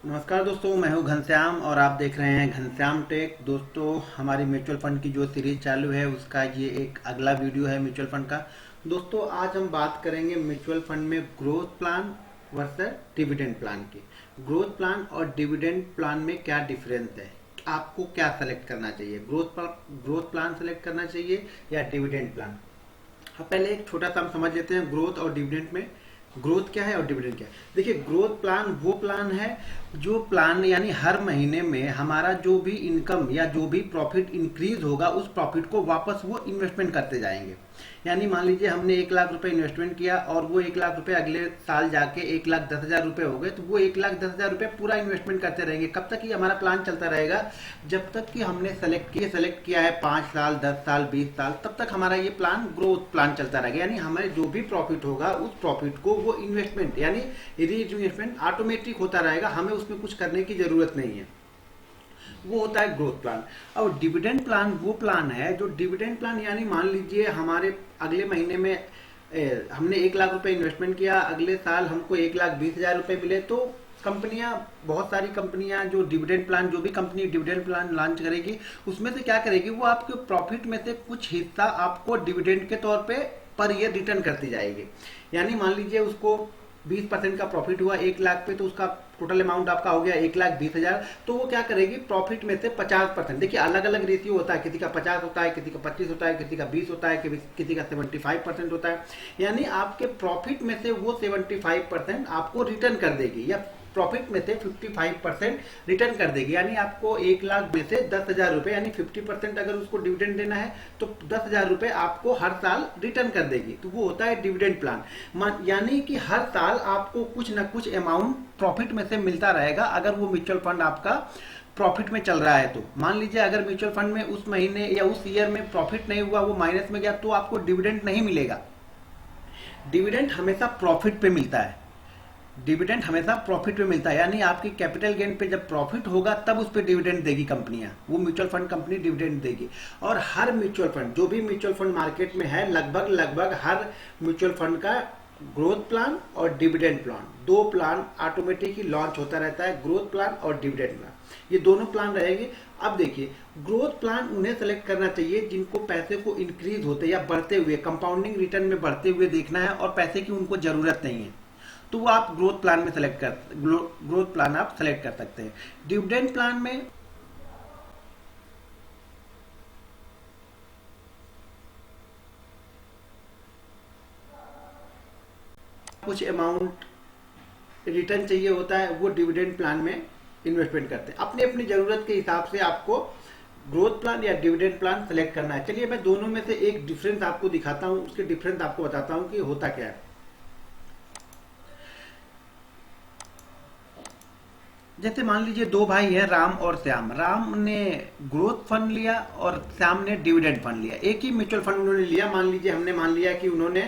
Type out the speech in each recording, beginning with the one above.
नमस्कार दोस्तों, मैं हूं घनश्याम और आप देख रहे हैं घनश्याम टेक। दोस्तों, हमारी म्यूचुअल फंड की जो सीरीज चालू है उसका ये एक अगला वीडियो है म्यूचुअल फंड का। दोस्तों, आज हम बात करेंगे म्यूचुअल फंड में growth plan versus dividend plan की। ग्रोथ प्लान और डिविडेंड प्लान में क्या डिफरेंस है, आपको क्या सेलेक्ट करना चाहिए, ग्रोथ प्लान सेलेक्ट करना चाहिए या डिविडेंड प्लान। हाँ, पहले एक छोटा सा हम समझ लेते हैं ग्रोथ और डिविडेंड में। ग्रोथ क्या है और डिविडेंड क्या है। देखिए, ग्रोथ प्लान वो प्लान है जो प्लान यानी हर महीने में हमारा जो भी इनकम या जो भी प्रॉफिट इंक्रीज होगा उस प्रॉफिट को वापस वो इन्वेस्टमेंट करते जाएंगे। यानी मान लीजिए हमने 1 लाख रुपए इन्वेस्टमेंट किया और वो 1 लाख रुपए अगले साल जाके 1,10,000 रुपए हो गए, तो वो 1,10,000 रुपए पूरा इन्वेस्टमेंट करते रहेंगे। कब तक ये हमारा प्लान चलता रहेगा? जब तक कि हमने सेलेक्ट किया है 5 साल, 10 साल, 20 साल, तब तक हमारा ये प्लान ग्रोथ प्लान चलता रहेगा। यानी हमारे जो भी प्रॉफिट होगा उस प्रॉफिट को वो इन्वेस्टमेंट यानी री इन्वेस्टमेंट ऑटोमेटिक होता रहेगा, हमें उसमें कुछ करने की जरूरत नहीं है। वो होता है ग्रोथ प्लान। और डिविडेंड प्लान वो प्लान है जो डिविडेंड प्लान यानी मान लीजिए हमारे अगले महीने में हमने 1 लाख रुपए इन्वेस्टमेंट किया, अगले साल हमको 1,20,000 रुपए मिले, तो कंपनियां, बहुत सारी कंपनियां जो डिविडेंड प्लान, जो भी कंपनी डिविडेंड प्लान लॉन्च करेगी उसमें से क्या करेगी, वो आपके प्रॉफिट में से कुछ हिस्सा आपको डिविडेंड के तौर पे पर ईयर रिटर्न करती जाएगी। यानी मान लीजिए उसको 20% का प्रॉफिट हुआ 1 लाख पे, तो उसका टोटल अमाउंट आपका हो गया 1,20,000। तो वो क्या करेगी, प्रॉफिट में से 50%, देखिए अलग अलग रेशियो होता है, किसी का 50 होता है, किसी का 25 होता है, किसी का 20 होता है, किसी का 75% होता है। यानी आपके प्रॉफिट में से वो 75% आपको रिटर्न कर देगी या प्रॉफिट में से 55% रिटर्न कर देगी। यानी आपको 1 लाख में से 10,000 रुपए यानी 50% अगर उसको डिविडेंड देना है तो 10,000 रुपए आपको हर साल रिटर्न कर देगी। तो वो होता है डिविडेंड प्लान। यानी कि हर साल आपको कुछ ना कुछ अमाउंट प्रॉफिट में से मिलता रहेगा। अगर वो म्यूचुअल फंड आपका प्रॉफिट में चल रहा है तो मान लीजिए अगर म्यूचुअल फंड में उस महीने या उस ईयर में प्रॉफिट नहीं हुआ, वो माइनस में गया, तो आपको डिविडेंड नहीं मिलेगा। डिविडेंड हमेशा प्रॉफिट पे मिलता है। डिविडेंड हमेशा प्रॉफिट पे मिलता है, यानी आपकी कैपिटल गेन पे जब प्रॉफिट होगा तब उस पर डिविडेंड देगी कंपनियां, वो म्यूचुअल फंड कंपनी डिविडेंड देगी। और हर म्यूचुअल फंड, जो भी म्यूचुअल फंड मार्केट में है, लगभग लगभग हर म्यूचुअल फंड का ग्रोथ प्लान और डिविडेंड प्लान, दो प्लान ऑटोमेटिकली लॉन्च होता रहता है, ग्रोथ प्लान और डिविडेंड प्लान, ये दोनों प्लान रहेंगे। अब देखिए, ग्रोथ प्लान उन्हें सेलेक्ट करना चाहिए जिनको पैसे को इंक्रीज होते या बढ़ते हुए, कंपाउंडिंग रिटर्न में बढ़ते हुए देखना है और पैसे की उनको जरूरत नहीं है, तो वो आप ग्रोथ प्लान में ग्रोथ प्लान आप सेलेक्ट कर सकते हैं। डिविडेंड प्लान में कुछ अमाउंट रिटर्न चाहिए होता है, वो डिविडेंड प्लान में इन्वेस्टमेंट करते हैं। अपनी अपनी जरूरत के हिसाब से आपको ग्रोथ प्लान या डिविडेंड प्लान सेलेक्ट करना है। चलिए मैं दोनों में से एक डिफरेंस आपको दिखाता हूं, उसके डिफरेंस आपको बताता हूं कि होता क्या है। जैसे मान लीजिए दो भाई हैं, राम और श्याम। राम ने ग्रोथ फंड लिया और श्याम ने डिविडेंड फंड लिया। एक ही म्यूचुअल फंड उन्होंने लिया। मान लिया कि उन्होंने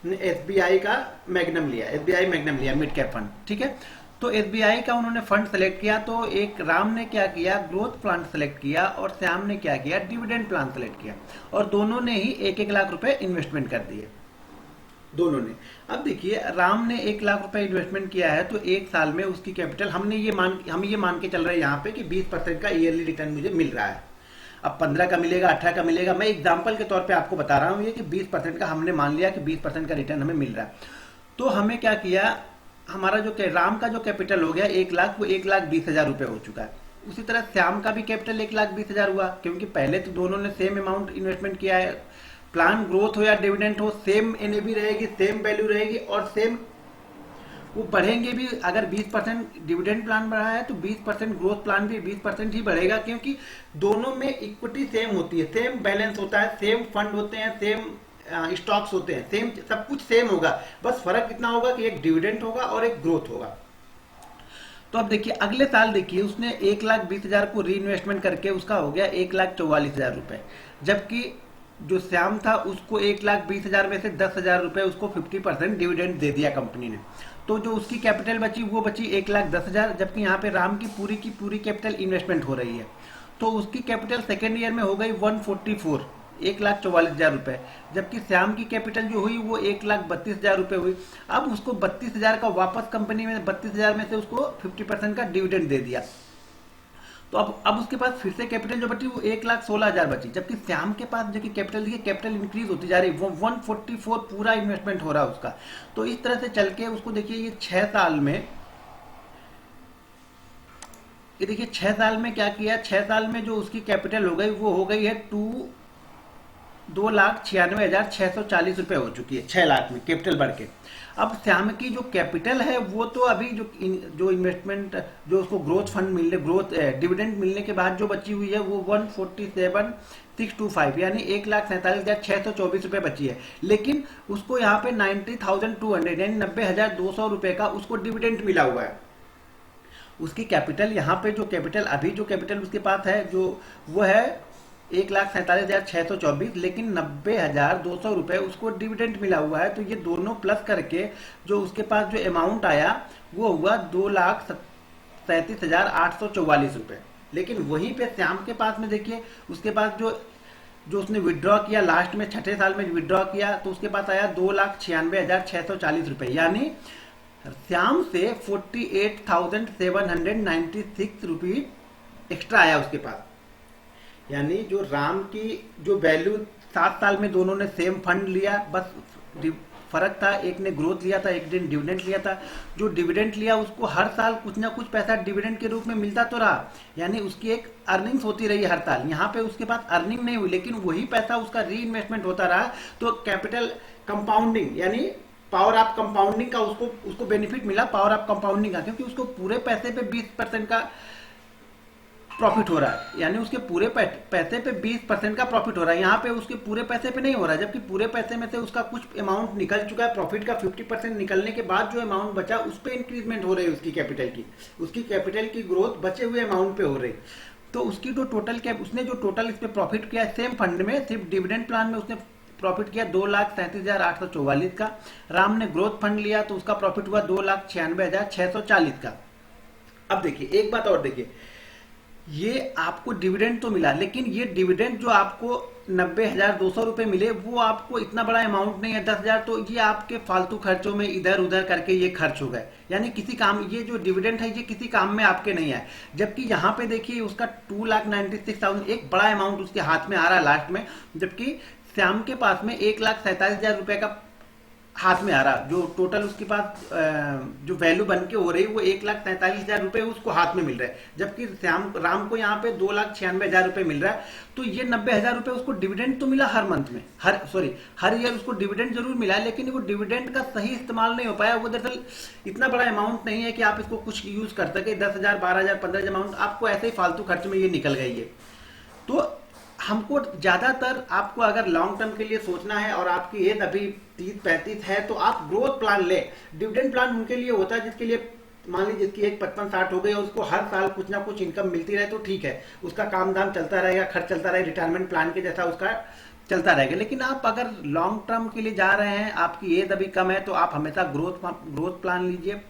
एसबीआई का मैग्नम लिया, एसबीआई मैग्नम लिया, मिड कैप फंड, ठीक है। तो एसबीआई का उन्होंने फंड सेलेक्ट किया, तो एक राम ने क्या किया, ग्रोथ प्लान सेलेक्ट किया और श्याम ने क्या किया, डिविडेंड प्लान सेलेक्ट किया, और दोनों ने ही 1-1 लाख रुपए इन्वेस्टमेंट कर दिए, दोनों ने। अब देखिए, राम ने 1 लाख रुपए इन्वेस्टमेंट किया है, तो एक साल में उसकी कैपिटल हम ये मान के चल रहे हैं यहाँ पे कि 20% का ईयरली रिटर्न मुझे मिल रहा है। अब 15 का मिलेगा, 18 का मिलेगा, मैं एग्जाम्पल के तौर पे आपको बता रहा हूँ ये कि 20% का हमने मान लिया कि 20% का रिटर्न हमें मिल रहा है। तो हमें क्या किया, हमारा जो राम का जो कैपिटल हो गया 1 लाख, वो 1,20,000 रुपए हो चुका है। उसी तरह श्याम का भी कैपिटल 1,20,000 हुआ, क्योंकि पहले तो दोनों ने सेम अमाउंट इन्वेस्टमेंट किया है। प्लान ग्रोथ हो या डिविडेंड हो, सेम एनएवी रहेगी, सेम वैल्यू रहेगी और सेम वो बढ़ेंगे भी। अगर 20% डिविडेंड प्लान बढ़ा है तो 20% ग्रोथ प्लान भी 20% ही बढ़ेगा, क्योंकि दोनों में इक्विटी सेम होती है, सेम बैलेंस होता है, सेम फंड होते हैं, सेम स्टॉक्स होते हैं, सेम सब कुछ सेम होगा। बस फर्क इतना होगा कि एक डिविडेंड होगा और एक ग्रोथ होगा। तो अब देखिए, अगले साल देखिए उसने 1,20,000 को री इन्वेस्टमेंट करके उसका हो गया 1,44,000 रुपए, जबकि जो श्याम था उसको 1,20,000 में से 10,000 रुपए उसको 50% डिविडेंड दे दिया कंपनी ने। तो जो उसकी कैपिटल बची वो बची 1,10,000, जबकि यहाँ पे राम की पूरी कैपिटल इन्वेस्टमेंट हो रही है। तो उसकी कैपिटल सेकेंड ईयर में हो गई 144, 1,44,000 रुपए, जबकि श्याम की कैपिटल जो हुई वो 1,32,000 रुपए हुई। अब उसको 32,000 का वापस कंपनी में 32,000 में से उसको 50% का डिविडेंड दे दिया, तो अब उसके पास फिर से कैपिटल जो बची वो 1,16,000 बची, जबकि श्याम के पास जो कि कैपिटल देखिए कैपिटल इंक्रीज होती जा रही है, वो 144 पूरा इन्वेस्टमेंट हो रहा है उसका। तो इस तरह से चल के उसको देखिए ये 6 साल में, ये देखिए 6 साल में क्या किया, 6 साल में जो उसकी कैपिटल हो गई वो हो गई है 2,96,640 रुपए हो चुकी है 6 लाख में कैपिटल बढ़ के। अब श्याम की जो कैपिटल है वो तो अभी जो इन्वेस्टमेंट जो उसको ग्रोथ फंड मिलने ग्रोथ डिविडेंड मिलने के बाद जो बची हुई है वो 147,625 यानी 1,47,624 रुपए बची है, लेकिन उसको यहाँ पे 90,200 यानी 90,200 रुपए का उसको डिविडेंड मिला हुआ है। उसकी कैपिटल यहाँ पे जो कैपिटल अभी जो कैपिटल उसके पास है जो वो है 1,47,624, लेकिन 90,200 रुपए उसको डिविडेंड मिला हुआ है। तो ये दोनों प्लस करके जो उसके पास जो अमाउंट आया वो हुआ 2,37,844 रुपए। लेकिन वहीं पे श्याम के पास में देखिए उसके पास जो जो उसने विड्रॉ किया लास्ट में 6 साल में विड्रॉ किया तो उसके पास आया 2,96,640 रुपए, यानी श्याम से 48,796 रुपीज एक्स्ट्रा आया उसके पास। यानी जो राम की जो वैल्यू 7 साल में दोनों ने सेम फंड लिया, बस फर्क था एक ने ग्रोथ लिया था एक ने डिविडेंड लिया था। जो डिविडेंड लिया उसको हर साल कुछ ना कुछ पैसा डिविडेंड के रूप में मिलता तो रहा, यानी उसकी एक अर्निंग्स होती रही हर साल। यहाँ पे उसके पास अर्निंग नहीं हुई लेकिन वही पैसा उसका री इन्वेस्टमेंट होता रहा। तो कैपिटल कंपाउंडिंग यानी पावर ऑफ कंपाउंडिंग का उसको बेनिफिट मिला, पावर ऑफ कंपाउंडिंग का, क्योंकि उसको पूरे पैसे पे 20% का प्रॉफिट हो रहा है, यानी उसके पूरे पैसे पे 20% का प्रॉफिट हो रहा है। यहाँ पे उसके पूरे पैसे पे नहीं हो रहा है, जबकि पूरे पैसे में से उसका कुछ अमाउंट निकल चुका है प्रॉफिट का। 50% निकलने के बाद जो अमाउंट बचा उस पर इंक्रीजमेंट हो रही है उसकी कैपिटल की ग्रोथ बचे हुए अमाउंट पे हो रही। तो उसकी जो टोटल उसने जो टोटल इस पे प्रॉफिट किया सेम फंड में, सिर्फ डिविडेंड प्लान में उसने प्रॉफिट किया 2,37,844 का। राम ने ग्रोथ फंड लिया तो उसका प्रॉफिट हुआ 2,96,640 का। अब देखिए एक बात और देखिए, ये आपको डिविडेंड तो मिला लेकिन ये डिविडेंड जो आपको 90,200 रुपए मिले वो आपको इतना बड़ा अमाउंट नहीं है 10,000, तो ये आपके फालतू खर्चों में इधर उधर करके ये खर्च हो गए, यानी किसी काम, ये जो डिविडेंड है ये किसी काम में आपके नहीं है। जबकि यहाँ पे देखिए उसका 2,96,000 एक बड़ा अमाउंट उसके हाथ में आ रहा है लास्ट में, जबकि श्याम के पास में 1,47,000 रुपए का हाथ में आ रहा, जो टोटल उसके पास जो वैल्यू बन के हो रही है वो 1,43,000 रुपए उसको हाथ में मिल रहा है, जबकि राम को यहाँ पे 2,96,000 रुपए मिल रहा है। तो ये 90,000 रुपए उसको डिविडेंड तो मिला हर मंथ में, हर ईयर उसको डिविडेंड जरूर मिला, लेकिन वो डिविडेंड का सही इस्तेमाल नहीं हो पाया। वो दरअसल इतना बड़ा अमाउंट नहीं है कि आप इसको कुछ यूज कर सके, 10,000 12,000 15,000 अमाउंट आपको ऐसे ही फालतू खर्च में ये निकल गई है। तो हमको ज्यादातर आपको अगर लॉन्ग टर्म के लिए सोचना है और आपकी एज अभी 30-35 है तो आप ग्रोथ प्लान ले। डिविडेंड प्लान उनके लिए होता है जिसके लिए मान लीजिए जिसकी एज 55-60 हो गई और उसको हर साल कुछ ना कुछ इनकम मिलती रहे तो ठीक है, उसका काम धाम चलता रहेगा, खर्च चलता रहेगा, रिटायरमेंट प्लान के जैसा उसका चलता रहेगा। लेकिन आप अगर लॉन्ग टर्म के लिए जा रहे हैं, आपकी एज अभी कम है, तो आप हमेशा ग्रोथ प्लान लीजिए।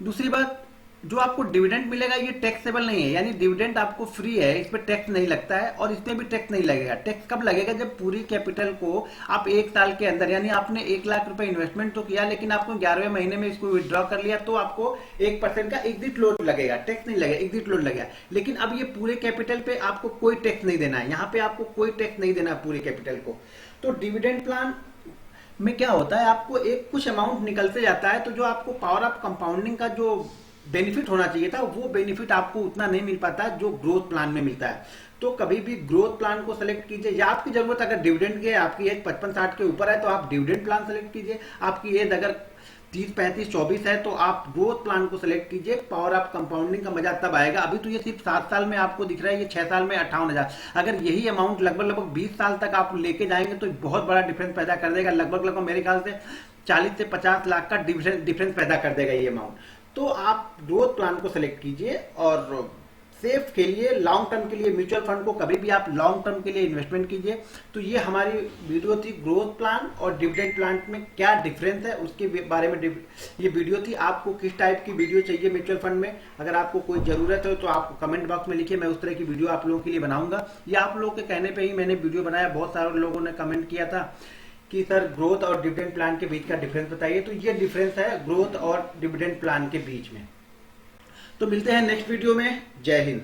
दूसरी बात, जो आपको डिविडेंड मिलेगा ये टैक्सेबल नहीं है, यानी डिविडेंड आपको फ्री है, इस पर टैक्स नहीं लगता है और इस पर भी टैक्स नहीं लगेगा। टैक्स कब लगेगा? जब पूरी कैपिटल को आप 1 साल के अंदर, यानी आपने 1,00,000 रुपए इन्वेस्टमेंट तो किया लेकिन आपको 11वें महीने में इसको विड्रॉ कर लिया तो आपको 1% का एग्जिट लोड लगेगा, टैक्स नहीं लगेगा, एग्जिट लोड लगेगा। लेकिन अब ये पूरे कैपिटल पे आपको कोई टैक्स नहीं देना है, यहाँ पे आपको कोई टैक्स नहीं देना है पूरे कैपिटल को। तो डिविडेंड प्लान में क्या होता है, आपको एक कुछ अमाउंट निकलते जाता है, तो जो आपको पावर ऑफ कंपाउंडिंग का जो बेनिफिट होना चाहिए था वो बेनिफिट आपको उतना नहीं मिल पाता जो ग्रोथ प्लान में मिलता है। तो कभी भी ग्रोथ प्लान को सेलेक्ट कीजिए, या आपकी जरूरत अगर डिविडेंड की, आपकी एज 55-60 के ऊपर है तो आप डिविडेंड प्लान सेलेक्ट कीजिए। आपकी एज अगर 30-35-24 है तो आप ग्रोथ प्लान को सेलेक्ट कीजिए। पावर ऑफ कंपाउंडिंग का मजा तब आएगा। अभी तो ये सिर्फ 7 साल में आपको दिख रहा है, ये 6 साल में 58,000। अगर यही अमाउंट लगभग 20 साल तक आप लेके जाएंगे तो बहुत बड़ा डिफरेंस पैदा कर देगा। लगभग मेरे ख्याल से 40 से 50 लाख का डिफरेंस पैदा कर देगा ये अमाउंट। तो आप ग्रोथ प्लान को सेलेक्ट कीजिए और सेफ खेलिए, लॉन्ग टर्म के लिए म्यूचुअल फंड को कभी भी आप लॉन्ग टर्म के लिए इन्वेस्टमेंट कीजिए। तो ये हमारी वीडियो थी ग्रोथ प्लान और डिविडेंड प्लान में क्या डिफरेंस है उसके बारे में ये वीडियो थी। आपको किस टाइप की वीडियो चाहिए म्यूचुअल फंड में, अगर आपको कोई जरूरत हो तो आप कमेंट बॉक्स में लिखिए, मैं उस तरह की वीडियो आप लोगों के लिए बनाऊंगा। ये आप लोगों के कहने पर ही मैंने वीडियो बनाया। बहुत सारे लोगों ने कमेंट किया था कि सर ग्रोथ और डिविडेंड प्लान के बीच का डिफरेंस बताइए। तो ये डिफरेंस है ग्रोथ और डिविडेंड प्लान के बीच में। तो मिलते हैं नेक्स्ट वीडियो में। जय हिंद।